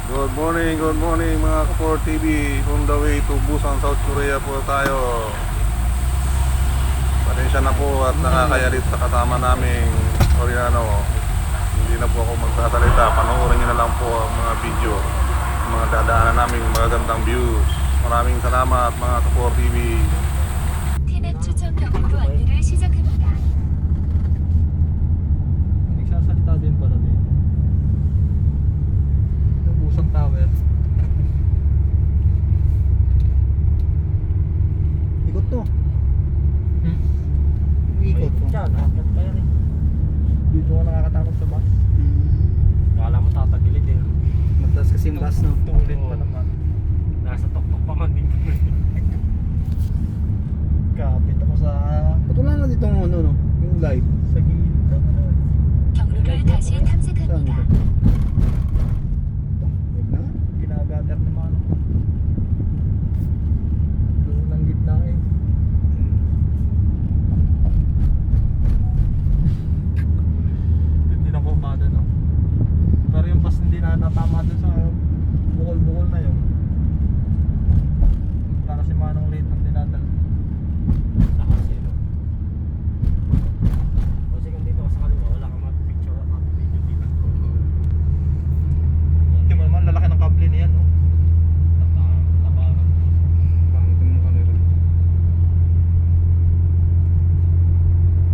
Good morning mga Kapor TV. On the way to Busan, South Korea po tayo. Pasensya na po at nakakayalit sa kasama naming Koreano. Hindi na po ako magsasalita. Panoorin nyo na lang po ang mga video, mga dadaanan naming magagandang views. Maraming salamat mga Kapor TV. 티넥 추천 경로 안내를 시작합니다. Nagsasalita din pala din. Yung Busan Tower. Ikot to. Ikot to. Dito ka nakakatakot sa bus. Kala mo tatagilid eh. Mataas kasi yung bus, no? Tulit pa naman. Nasa tuktok pa man din. Kapit ako sa... Ba't wala na dito ang ano, no? Yung live. Sa gilid. 경로를 다시 Saan 탐색합니다. ito? Wait na. Ginagater ni Mano. Doon ng gitna eh. Hindi na kumada, no? Pero yung bus hindi na natama doon sa bukol-bukol na yun. Para si Manong late ang dinadala. Nakasino. Kasi kung dito ka sa kaliwa, wala kang mag-picture at mag-video dito. Hindi mo naman, lalaki ng kable niyan, no? Tabaran. Pangit mo camera.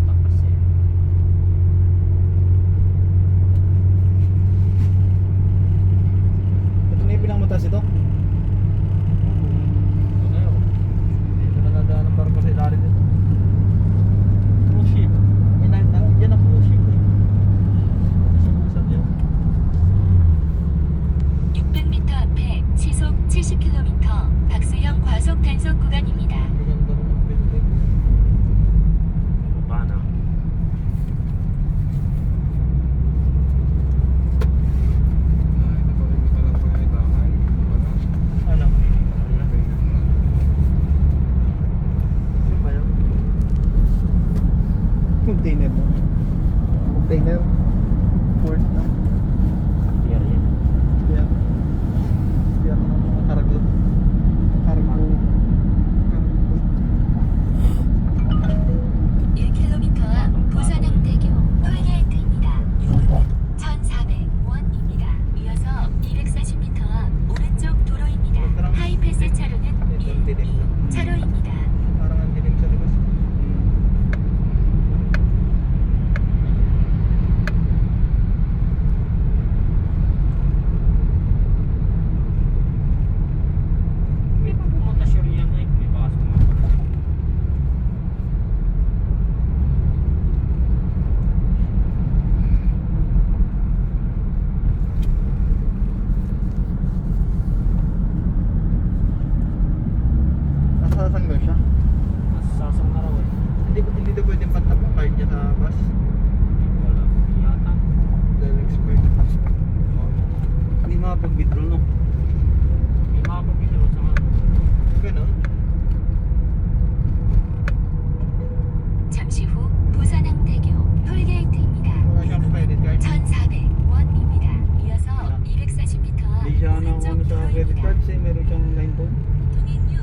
Tapas eh. Ito na yung pinakamutas ito? Ito na yun. Dito na nadaan ng barko sa ilalim nito. Cruise ship. May nakita, yan ang cruise ship eh. Sa busan yun. 600m 앞에 시속 70km 박스형 과속 단속 구간입니다. Ang ganda rin ng building. Baba na. Ano? Ano ba yun? Container mo. Container. Port na. Pier yan. Yan. Yan ang mga cargo. Cargo. 1km 앞 부산항대교 톨게이트입니다. 1,400원입니다. 이어서 240m 앞 오른쪽 도로입니다. 하이패스 차로는 1차로입니다. Parang ang dilim sa labas. Hindi pa pumunta siya riyan na eh. May baka sumama. Nasa sanggal siya. Masasang na raw eh. Hindi daw pwedeng pantap ang card niya sa bus. Hindi ko alam. Yata. Dahil expert. Hindi makapag-withdraw, no? May mga pag-video sa mga. Ganun. 잠시 후 부산항대교 톨게이트입니다. Wala siyang credit card. 1,400원입니다. 이어서 240m 앞 Hindi siya na 오른쪽 ano sa credit 도로입니다. card kasi meron siyang 9 point. 통행 후